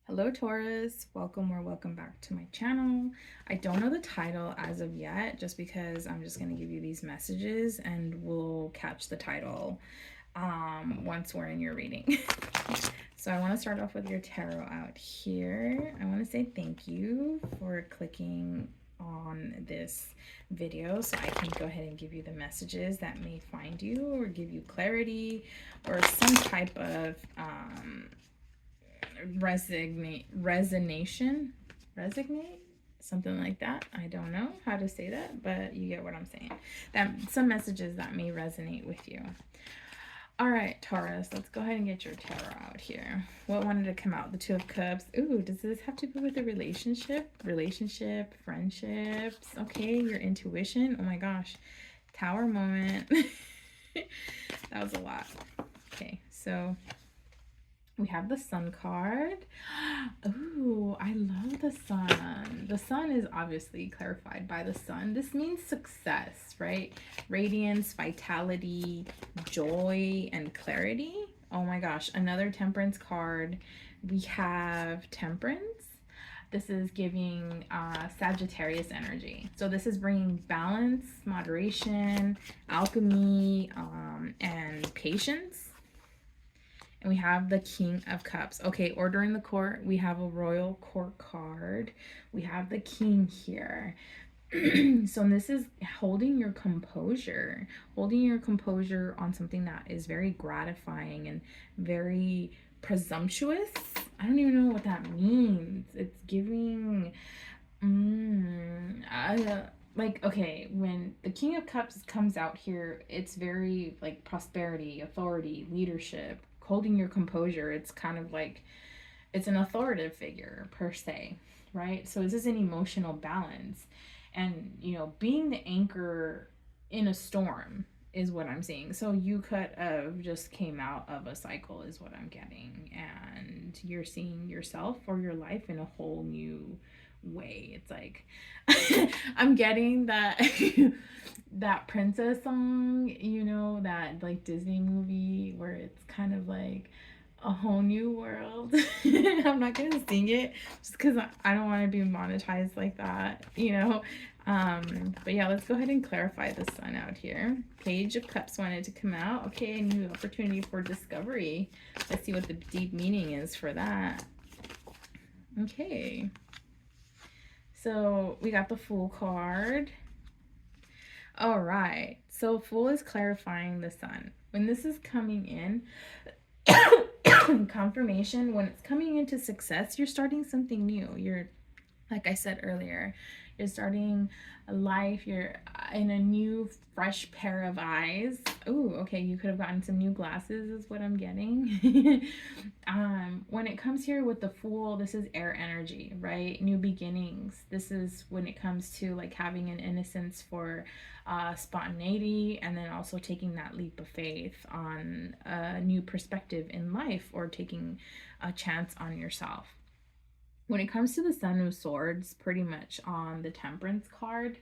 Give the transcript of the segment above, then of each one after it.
Hello Taurus, welcome or welcome back to my channel. I don't know the title as of yet, just because I'm just going to give you these messages and we'll catch the title once we're in your reading. So I want to start off with your tarot out here. I want to say thank you for clicking on this video so I can go ahead and give you the messages that may find you or give you clarity or some type of resignate, something like that. I don't know how to say that, but you get what I'm saying. That some messages that may resonate with you. All right, Taurus, let's go ahead and get your tarot out here. What wanted to come out? The Two of Cups. Ooh, does this have to do with a relationship, friendships? Okay, your intuition. Oh my gosh, Tower moment. That was a lot. Okay, so we have the Sun card. Ooh, I love the Sun. The Sun is obviously clarified by the Sun. This means success, right? Radiance, vitality, joy, and clarity. Oh my gosh, another Temperance card. We have Temperance. This is giving Sagittarius energy. So this is bringing balance, moderation, alchemy, and patience. And we have the King of Cups. Okay, ordering the court, we have a royal court card. We have the king here. So this is holding your composure on something that is very gratifying and very presumptuous. I don't even know what that means. It's giving like, okay, when the King of Cups comes out here, it's very like prosperity, authority, leadership, holding your composure. It's kind of like it's an authoritative figure per se, right? So this is an emotional balance, and being the anchor in a storm is what I'm seeing. So you could have just came out of a cycle is what I'm getting, and you're seeing yourself or your life in a whole new way. It's like I'm getting that that princess song, that like Disney movie where it's kind of like a whole new world. I'm not gonna sing it just because I don't want to be monetized like that. But yeah, let's go ahead and clarify the Sun out here. Page of Cups wanted to come out. Okay, a new opportunity for discovery. Let's see what the deep meaning is for that. Okay, so we got the Fool card. All right, so Fool is clarifying the Sun. When this is coming in, confirmation, when it's coming into success, you're starting something new. You're, like I said earlier, you're starting a life. You're in a new, fresh pair of eyes. Oh, okay. You could have gotten some new glasses, is what I'm getting. When it comes here with the Fool, this is air energy, right? New beginnings. This is when it comes to like having an innocence for spontaneity, and then also taking that leap of faith on a new perspective in life, or taking a chance on yourself. When it comes to the Sun of Swords, pretty much on the Temperance card,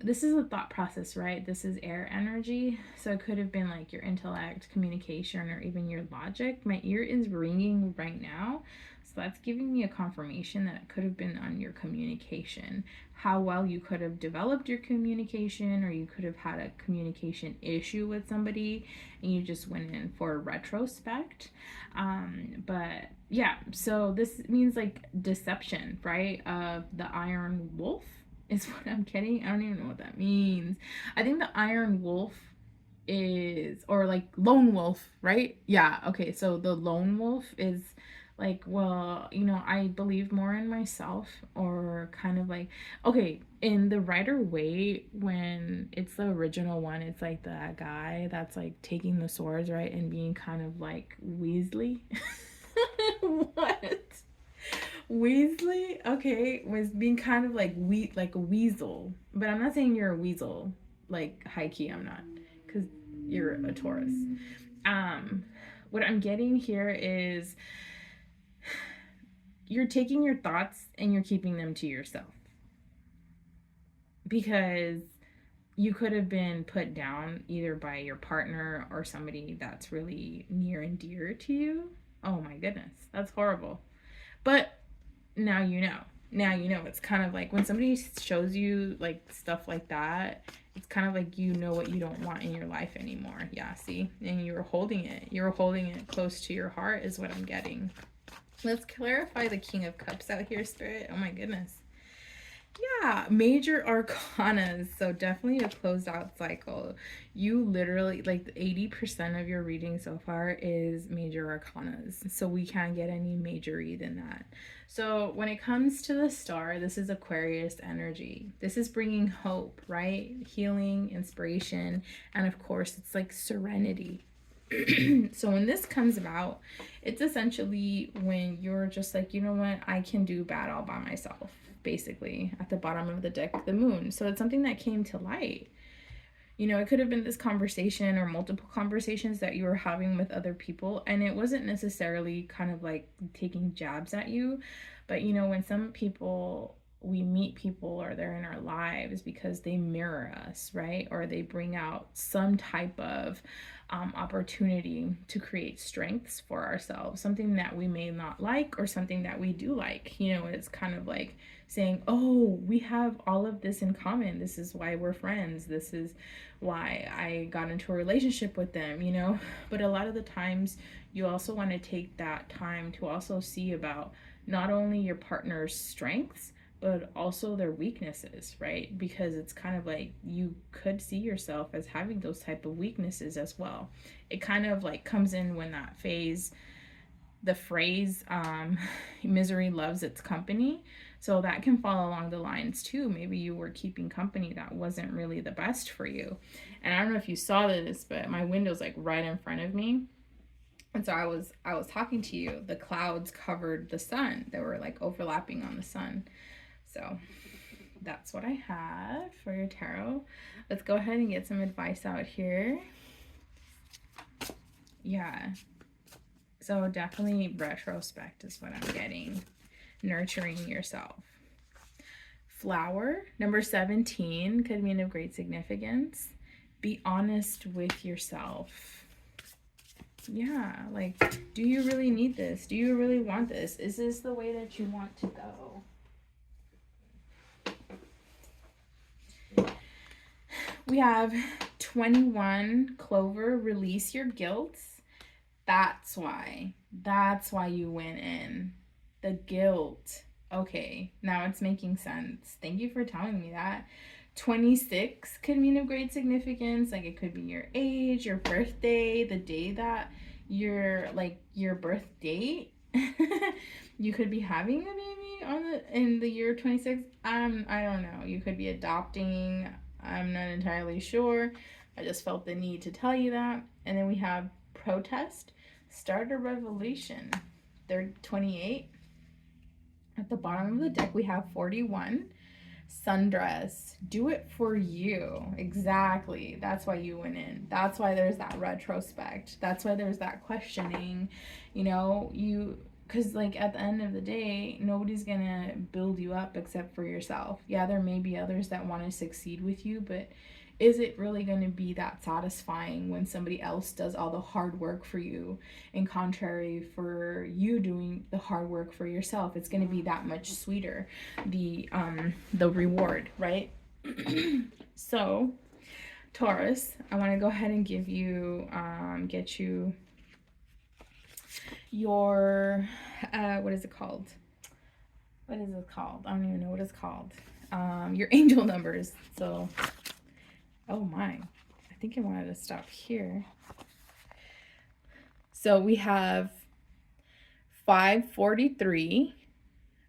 this is a thought process, right? This is air energy, so it could have been like your intellect, communication, or even your logic. My ear is ringing right now, so that's giving me a confirmation that it could have been on your communication, how well you could have developed your communication, or you could have had a communication issue with somebody and you just went in for a retrospect. But yeah, so this means like deception, right? Of the Iron Wolf is what I'm getting. I don't even know what that means. I think the Iron Wolf is, or like lone wolf, right? Yeah, okay, so the lone wolf is like, well, I believe more in myself, or kind of like, okay, in the Rider-Waite, when it's the original one, it's like that guy that's like taking the swords, right, and being kind of like Weasley. What? Weasley, okay, was being kind of like like a weasel. But I'm not saying you're a weasel, like high key, I'm not, because you're a Taurus. What I'm getting here is you're taking your thoughts and you're keeping them to yourself, because you could have been put down either by your partner or somebody that's really near and dear to you. Oh my goodness, that's horrible. But now you know. Now you know. It's kind of like when somebody shows you like stuff like that, it's kind of like you know what you don't want in your life anymore. Yeah, see? And you were holding it. You were holding it close to your heart is what I'm getting. Let's clarify the King of Cups out here, Spirit. Oh my goodness. Yeah, major arcanas. So definitely a closed out cycle. You literally, like 80% of your reading so far is major arcanas. So we can't get any majory than that. So when it comes to the star, this is Aquarius energy. This is bringing hope, right? Healing, inspiration, and of course it's like serenity. So when this comes about, it's essentially when you're just like, you know what, I can do bad all by myself, basically. At the bottom of the deck, the moon. So it's something that came to light. You know, it could have been this conversation or multiple conversations that you were having with other people, and it wasn't necessarily kind of like taking jabs at you, but you know, when some people, we meet people or they're in our lives because they mirror us, right? Or they bring out some type of opportunity to create strengths for ourselves, something that we may not like or something that we do like. You know, it's kind of like saying, oh, we have all of this in common. This is why we're friends. This is why I got into a relationship with them, you know? But a lot of the times you also want to take that time to also see about not only your partner's strengths, but also their weaknesses, right? Because it's kind of like you could see yourself as having those type of weaknesses as well. It kind of like comes in when that phase, the phrase misery loves its company. So that can fall along the lines too. Maybe you were keeping company that wasn't really the best for you. And I don't know if you saw this, but my window's like right in front of me. And so I was talking to you. The clouds covered the sun. They were like overlapping on the sun. So that's what I have for your tarot. Let's go ahead and get some advice out here. Yeah. So definitely retrospect is what I'm getting. Nurturing yourself. Flower, number 17, could mean of great significance. Be honest with yourself. Yeah, like, do you really need this? Do you really want this? Is this the way that you want to go? We have 21, Clover, release your guilt. That's why you went in. The guilt. Okay, now it's making sense. Thank you for telling me that. 26 could mean of great significance. Like it could be your age, your birthday, the day that you're like your birth date. You could be having the baby in the year 26. I don't know. You could be adopting. I'm not entirely sure. I just felt the need to tell you that. And then we have protest, start a revolution. They're 28. At the bottom of the deck, we have 41. Sundress, do it for you. Exactly. That's why you went in. That's why there's that retrospect. That's why there's that questioning. You know, because like at the end of the day, nobody's gonna build you up except for yourself. Yeah, there may be others that want to succeed with you, but is it really going to be that satisfying when somebody else does all the hard work for you, in contrary for you doing the hard work for yourself? It's going to be that much sweeter, the reward, right? So Taurus, I want to go ahead and give you get you your what is it called? I don't even know what it's called. Your angel numbers. So oh my, I think I wanted to stop here. So we have 543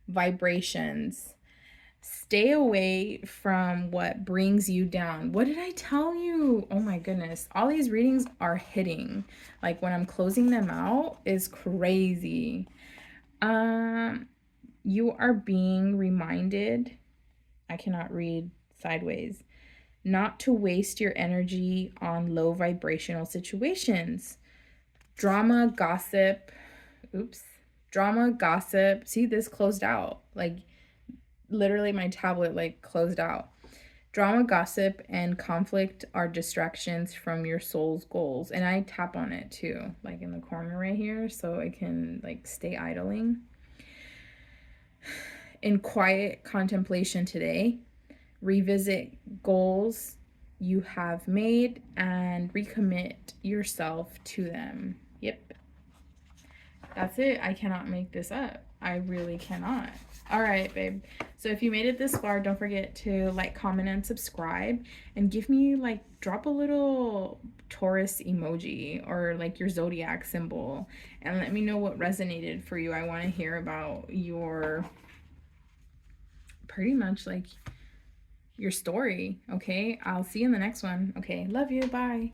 vibrations. Stay away from what brings you down. What did I tell you? Oh my goodness. All these readings are hitting. Like when I'm closing them out is crazy. You are being reminded, I cannot read sideways, not to waste your energy on low vibrational situations. Drama, gossip. See, this closed out. Like literally my tablet like closed out. Drama, gossip, and conflict are distractions from your soul's goals. And I tap on it too, like in the corner right here, so it can like stay idling. in quiet contemplation today. Revisit goals you have made and recommit yourself to them. Yep. That's it. I cannot make this up. I really cannot. All right, babe. So if you made it this far, don't forget to like, comment, and subscribe. And give me, like, drop a little Taurus emoji or like your zodiac symbol. And let me know what resonated for you. I want to hear about your, pretty much like, your story. Okay? I'll see you in the next one. Okay. Love you. Bye.